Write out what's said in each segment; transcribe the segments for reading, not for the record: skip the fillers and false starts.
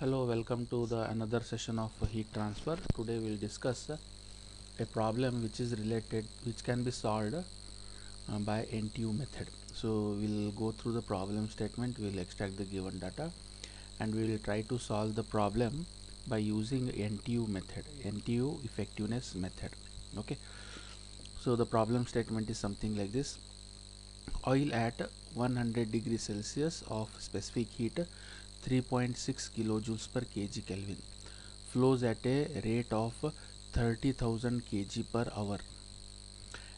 Hello, welcome to the another session of heat transfer. Today we'll discuss a problem which is related, which can be solved by NTU method. So we'll go through the problem statement, we'll extract the given data, and we will try to solve the problem by using NTU method, NTU effectiveness method. Okay. So the problem statement is something like this: oil at 100 degrees Celsius of specific heat 3.6 kilojoules per kg Kelvin flows at a rate of 30,000 kg per hour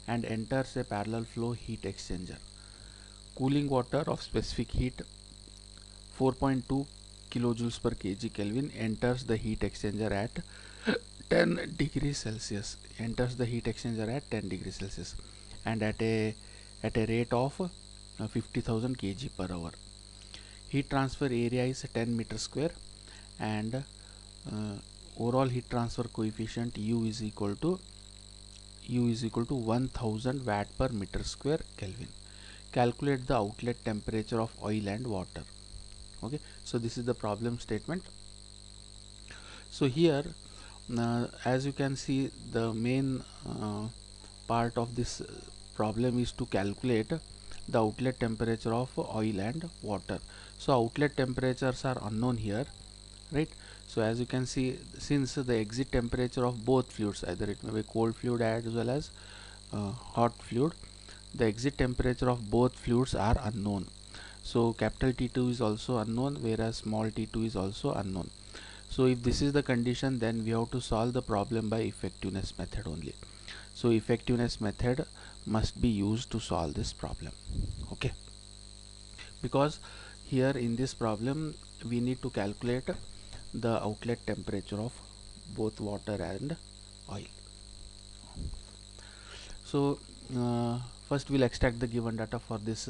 and enters a parallel flow heat exchanger. Cooling water of specific heat 4.2 kilojoules per kg Kelvin enters the heat exchanger at 10 degrees Celsius. Enters the heat exchanger at 10 degrees Celsius and at a rate of 50,000 kg per hour. Heat transfer area is 10 meter square and overall heat transfer coefficient U is equal to 1000 watt per meter square Kelvin. Calculate the outlet temperature of oil and water. Okay, so this is the problem statement. So here as you can see, the main part of this problem is to calculate the outlet temperature of oil and water. So outlet temperatures are unknown here, right? So as you can see, since the exit temperature of both fluids, either it may be cold fluid as well as hot fluid, the exit temperature of both fluids are unknown. So capital T2 is also unknown, whereas small t2 is also unknown. So if this is the condition, then we have to solve the problem by effectiveness method only. So effectiveness method must be used to solve this problem. Okay, because here in this problem we need to calculate the outlet temperature of both water and oil. So first we'll extract the given data for this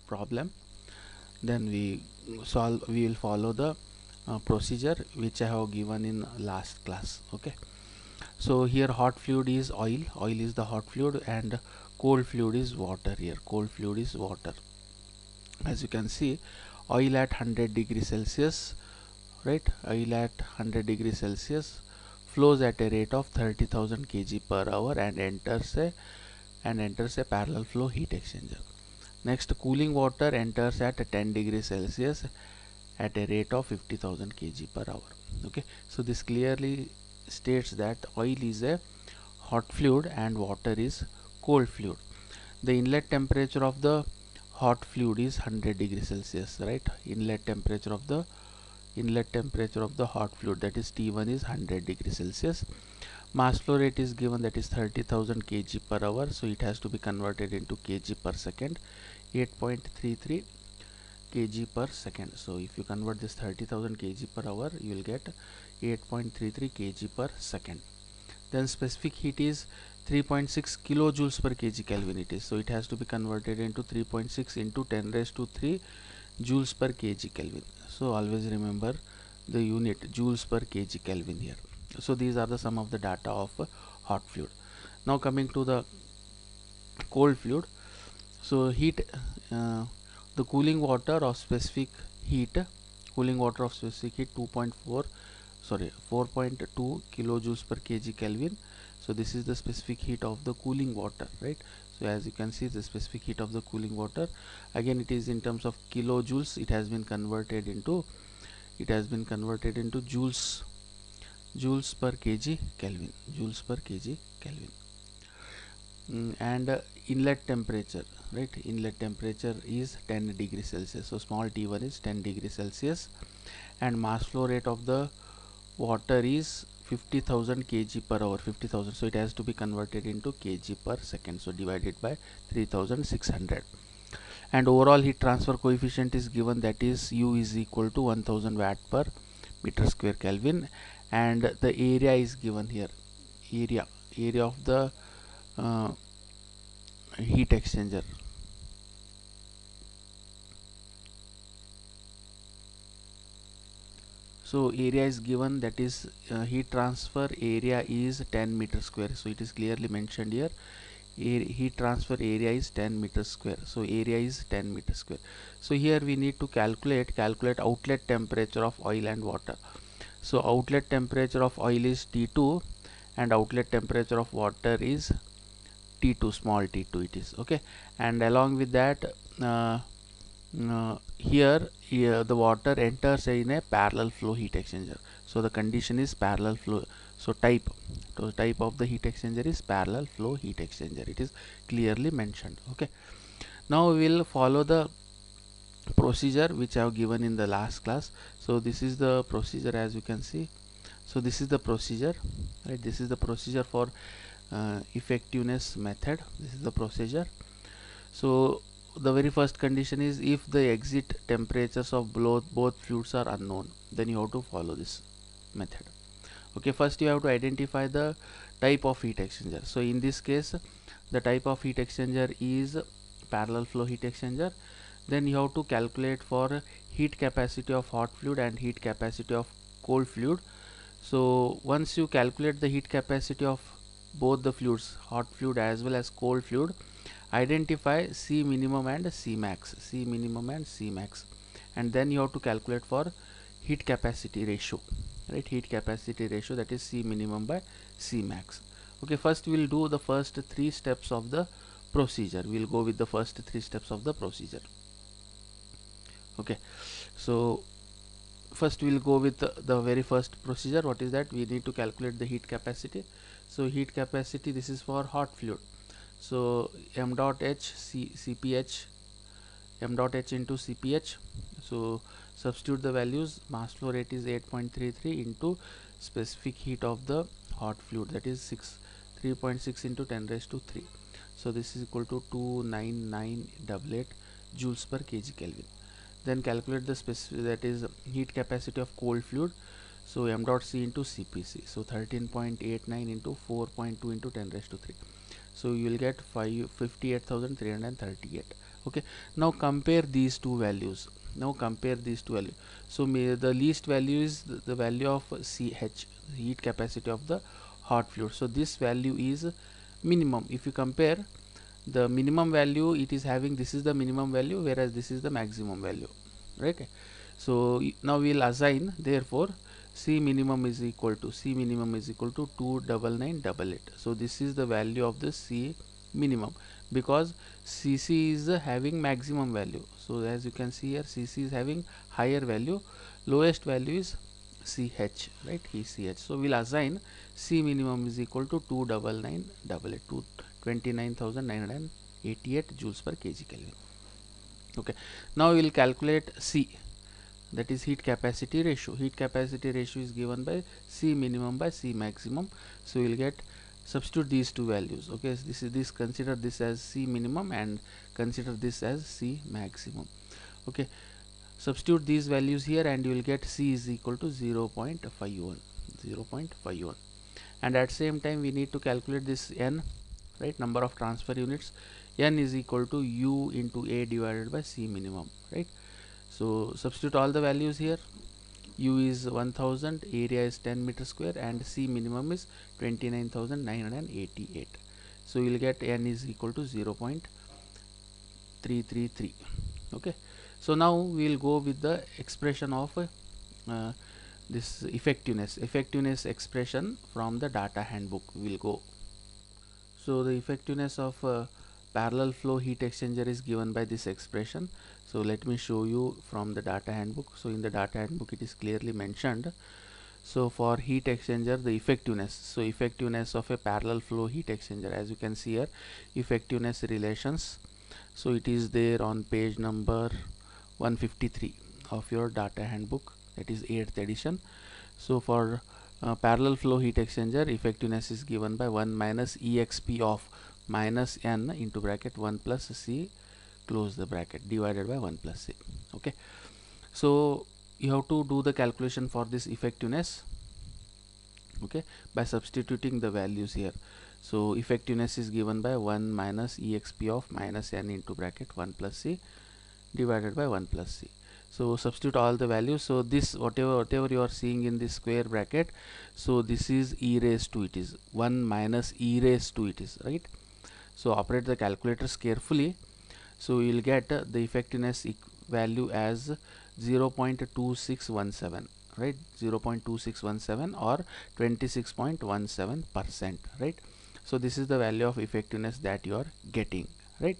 problem, then we will follow the procedure which I have given in last class. Okay, so here hot fluid is oil is the hot fluid, and cold fluid is water. Here cold fluid is water. As you can see, oil at 100 degrees Celsius, right? Oil at 100 degrees Celsius flows at a rate of 30,000 kg per hour and enters a parallel flow heat exchanger. Next, cooling water enters at 10 degrees Celsius at a rate of 50,000 kg per hour. Okay, so this clearly states that oil is a hot fluid and water is cold fluid. The inlet temperature of the hot fluid is 100 degrees Celsius, right? Inlet temperature of the hot fluid, that is T1, is 100 degrees Celsius. Mass flow rate is given, that is 30,000 kg per hour, so it has to be converted into kg per second, 8.33 kg per second. So if you convert this 30,000 kg per hour, you will get 8.33 kg per second. Then specific heat is 3.6 kilojoules per kg Kelvin it is, so it has to be converted into 3.6 into 10 raised to 3 joules per kg Kelvin. So always remember the unit joules per kg Kelvin here. So these are the some of the data of hot fluid. Now coming to the cold fluid. So heat the cooling water of specific heat 4.2 kilojoules per kg Kelvin. So this is the specific heat of the cooling water, right? So as you can see, the specific heat of the cooling water, again it is in terms of kilojoules, it has been converted into joules per kg Kelvin, and inlet temperature, right? Inlet temperature is 10 degrees Celsius, so small t1 is 10 degrees Celsius, and mass flow rate of the water is 50,000 kg per hour, 50,000, so it has to be converted into kg per second, so divided by 3600. And overall heat transfer coefficient is given, that is U is equal to 1000 watt per meter square Kelvin, and the area is given here, area of the heat exchanger. So area is given, that is heat transfer area is 10 meter square, so it is clearly mentioned here, heat transfer area is 10 meters square, so area is 10 meters square. So here we need to calculate outlet temperature of oil and water. So outlet temperature of oil is T2 and outlet temperature of water is T2, small t2 it is, okay. And along with that, here the water enters in a parallel flow heat exchanger. So the condition is parallel flow. So type of the heat exchanger is parallel flow heat exchanger. It is clearly mentioned, okay. Now we will follow the procedure which I have given in the last class. So this is the procedure, as you can see. So this is the procedure, right? This is the procedure for effectiveness method. This is the procedure. So the very first condition is if the exit temperatures of both fluids are unknown, then you have to follow this method. Okay, first you have to identify the type of heat exchanger. So in this case, the type of heat exchanger is parallel flow heat exchanger. Then you have to calculate for heat capacity of hot fluid and heat capacity of cold fluid. So once you calculate the heat capacity of both the fluids, hot fluid as well as cold fluid, identify C minimum and C max, C minimum and C max, and then you have to calculate for heat capacity ratio, right? Heat capacity ratio, that is C minimum by C max. Okay, first we will do the first three steps of the procedure. We will go with the first three steps of the procedure. Okay, so first we will go with the very first procedure. What is that? We need to calculate the heat capacity. So heat capacity, this is for hot fluid. So m dot h cph, m dot h into cph. So substitute the values. Mass flow rate is 8.33 into specific heat of the hot fluid, that is 3.6 into 10 raised to 3. So this is equal to 29988 joules per kg Kelvin. Then calculate the specific, that is heat capacity of cold fluid. So m dot c into cpc. So 13.89 into 4.2 into 10 raised to 3. So you will get 58,338. Okay, now compare these two values. So the least value is the value of ch, heat capacity of the hot fluid. So this value is minimum. If you compare the minimum value, it is having, this is the minimum value, whereas this is the maximum value, right? So now we will assign, therefore C minimum is equal to 29988. So this is the value of the C minimum, because Cc is having maximum value. So as you can see here, Cc is having higher value, lowest value is Ch, right? Ch. So we'll assign C minimum is equal to 29988, 29,988 joules per kg Kelvin. Okay, now we will calculate C, that is heat capacity ratio. Heat capacity ratio is given by C minimum by C maximum. So we will get, substitute these two values. Okay, so consider this as C minimum and consider this as C maximum. Okay, substitute these values here and you will get C is equal to 0.51, and at same time we need to calculate this N, right? Number of transfer units. N is equal to U into A divided by C minimum, right? So substitute all the values here. U is 1000, area is 10 meter square, and C minimum is 29,988. So you will get N is equal to 0.333. Okay, so now we will go with the expression of this effectiveness expression from the data handbook. We will go. So the effectiveness of parallel flow heat exchanger is given by this expression. So let me show you from the data handbook. So in the data handbook it is clearly mentioned. So for heat exchanger, the effectiveness, so effectiveness of a parallel flow heat exchanger, as you can see here, effectiveness relations. So it is there on page number 153 of your data handbook, that is 8th edition. So for parallel flow heat exchanger, effectiveness is given by 1 minus exp of minus n into bracket 1 plus c close the bracket divided by 1 plus c. Okay, so you have to do the calculation for this effectiveness, okay, by substituting the values here. So effectiveness is given by 1 minus exp of minus n into bracket 1 plus c divided by 1 plus c. So substitute all the values. So this whatever you are seeing in this square bracket, so this is e raised to, it is 1 minus e raised to, it is, right? So operate the calculators carefully. So you will get the effectiveness value as 0.2617, right? 0.2617 or 26.17%, right? So this is the value of effectiveness that you are getting, right?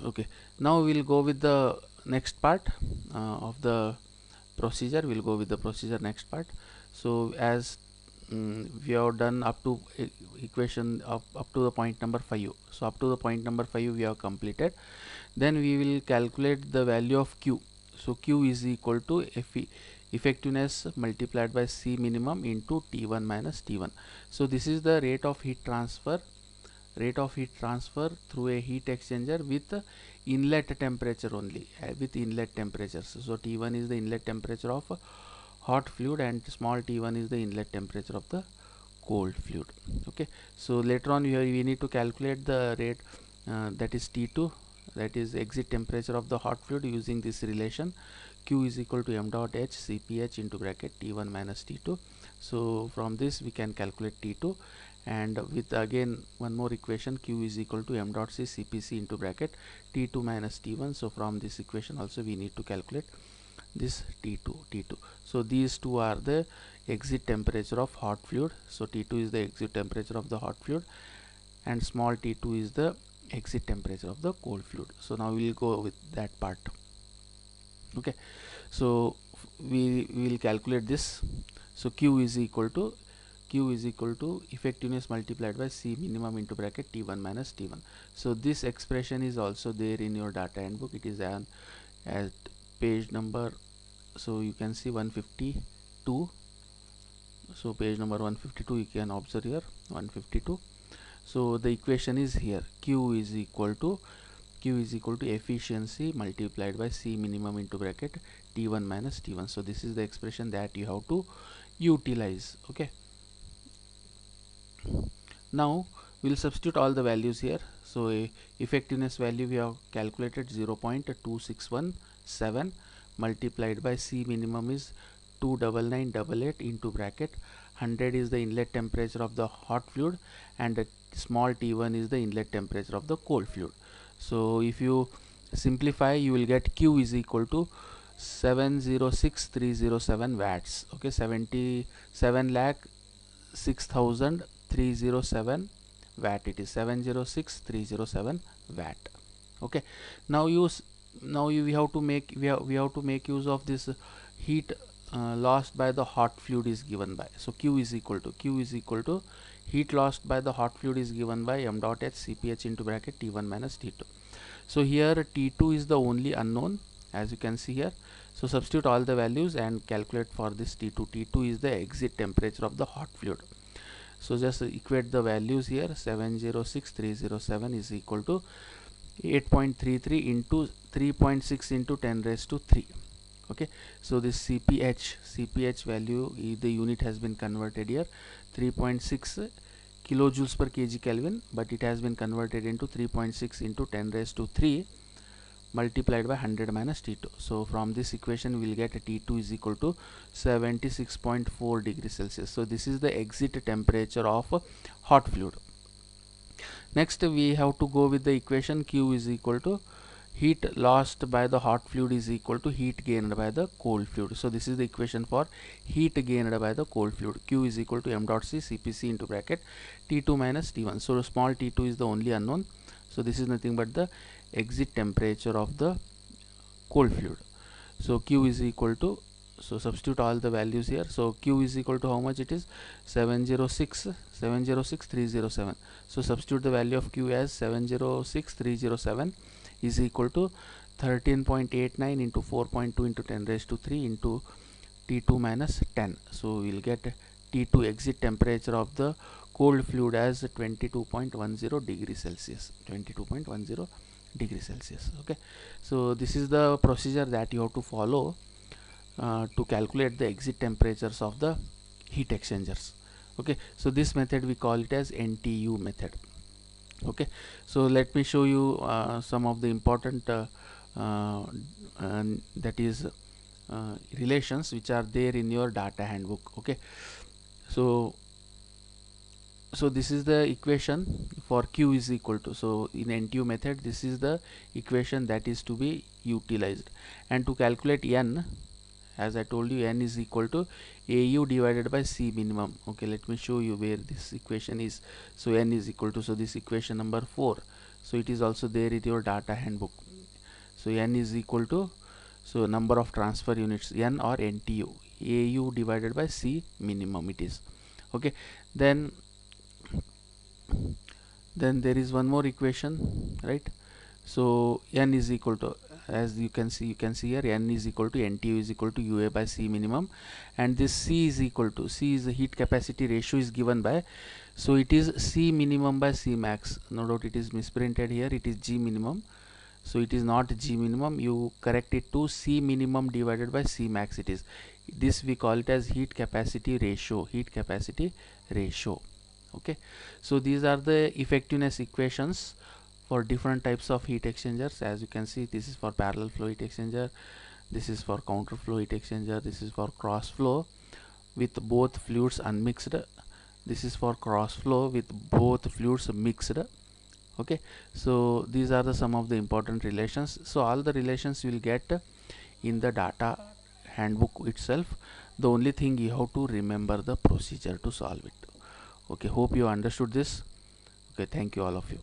Okay, now we'll go with the next part of the procedure. We'll go with the procedure next part. So as we have done up to equation up to the point number 5. So up to the point number 5 we have completed. Then we will calculate the value of Q. So Q is equal to effectiveness multiplied by C minimum into T1 minus T1. So this is the rate of heat transfer through a heat exchanger with inlet temperature only, with inlet temperatures. So T1 is the inlet temperature of hot fluid and small t1 is the inlet temperature of the cold fluid. Okay, so later on we need to calculate the rate, that is T2, that is exit temperature of the hot fluid, using this relation Q is equal to m dot h Cph into bracket T1 minus T2. So from this we can calculate T2, and with again one more equation, Q is equal to m dot c Cpc into bracket T2 minus T1. So from this equation also we need to calculate this T2. So these two are the exit temperature of hot fluid. So T2 is the exit temperature of the hot fluid and small t2 is the exit temperature of the cold fluid. So now we will go with that part. Okay, so we will calculate this. So Q is equal to effectiveness multiplied by C minimum into bracket T1 minus T1. So this expression is also there in your data handbook. It is at page number, so you can see 152. So page number 152 you can observe here, 152. So the equation is here, Q is equal to efficiency multiplied by C minimum into bracket T1 minus T1. So this is the expression that you have to utilize. Okay, now we'll substitute all the values here. So effectiveness value we have calculated 0.2617 multiplied by C minimum is 29988 into bracket 100 is the inlet temperature of the hot fluid and the small t1 is the inlet temperature of the cold fluid. So if you simplify, you will get Q is equal to 706,307 watts. Okay, 77 lakh 6,307 watt. It is 706,307 watt. Okay, now we have to make use of this heat lost by the hot fluid is given by. So Q is equal to heat lost by the hot fluid is given by m dot h Cph into bracket T1 minus T2. So here T2 is the only unknown, as you can see here. So substitute all the values and calculate for this T2. T2 is the exit temperature of the hot fluid. So just equate the values here. 706,307 is equal to 8.33 into 3.6 into 10 raised to 3. Okay, so this Cph value, the unit has been converted here, 3.6 kilojoules per kg Kelvin, but it has been converted into 3.6 into 10 raised to 3 multiplied by 100 minus T2. So from this equation we will get a T2 is equal to 76.4 degrees Celsius. So this is the exit temperature of hot fluid. Next we have to go with the equation Q is equal to heat lost by the hot fluid is equal to heat gained by the cold fluid. So this is the equation for heat gained by the cold fluid. Q is equal to m dot c Cpc into bracket T2 minus T1. So small t2 is the only unknown. So this is nothing but the exit temperature of the cold fluid. So Q is equal to, so substitute all the values here. So Q is equal to how much it is? 706,307. So substitute the value of Q as 706,307 is equal to 13.89 into 4.2 into 10 raised to 3 into T2 minus 10. So we'll get T2 exit temperature of the cold fluid as 22.10 degrees Celsius. 22.10 degrees Celsius. Okay, so this is the procedure that you have to follow to calculate the exit temperatures of the heat exchangers. Okay, so this method we call it as NTU method. Okay, so let me show you some of the important that is relations which are there in your data handbook. Okay, so So this is the equation for Q is equal to, so in NTU method this is the equation that is to be utilized. And to calculate N, as I told you, N is equal to AU divided by C minimum. Okay, let me show you where this equation is. So N is equal to, so this equation number 4, so it is also there in your data handbook. So N is equal to, so number of transfer units, N or NTU, AU divided by C minimum it is. Okay, then there is one more equation, right? So N is equal to, as you can see here, N is equal to NTU is equal to UA by C minimum, and this C is equal to, C is the heat capacity ratio is given by, so it is C minimum by C max. No doubt it is misprinted here, it is G minimum, so it is not G minimum, you correct it to C minimum divided by C max. It is this, we call it as heat capacity ratio, heat capacity ratio. Okay, so these are the effectiveness equations for different types of heat exchangers. As you can see, this is for parallel flow heat exchanger, this is for counter flow heat exchanger, this is for cross flow with both fluids unmixed, this is for cross flow with both fluids mixed. Okay, so these are the some of the important relations. So all the relations you will get in the data handbook itself. The only thing you have to remember the procedure to solve it. Okay, hope you understood this. Okay, thank you all of you.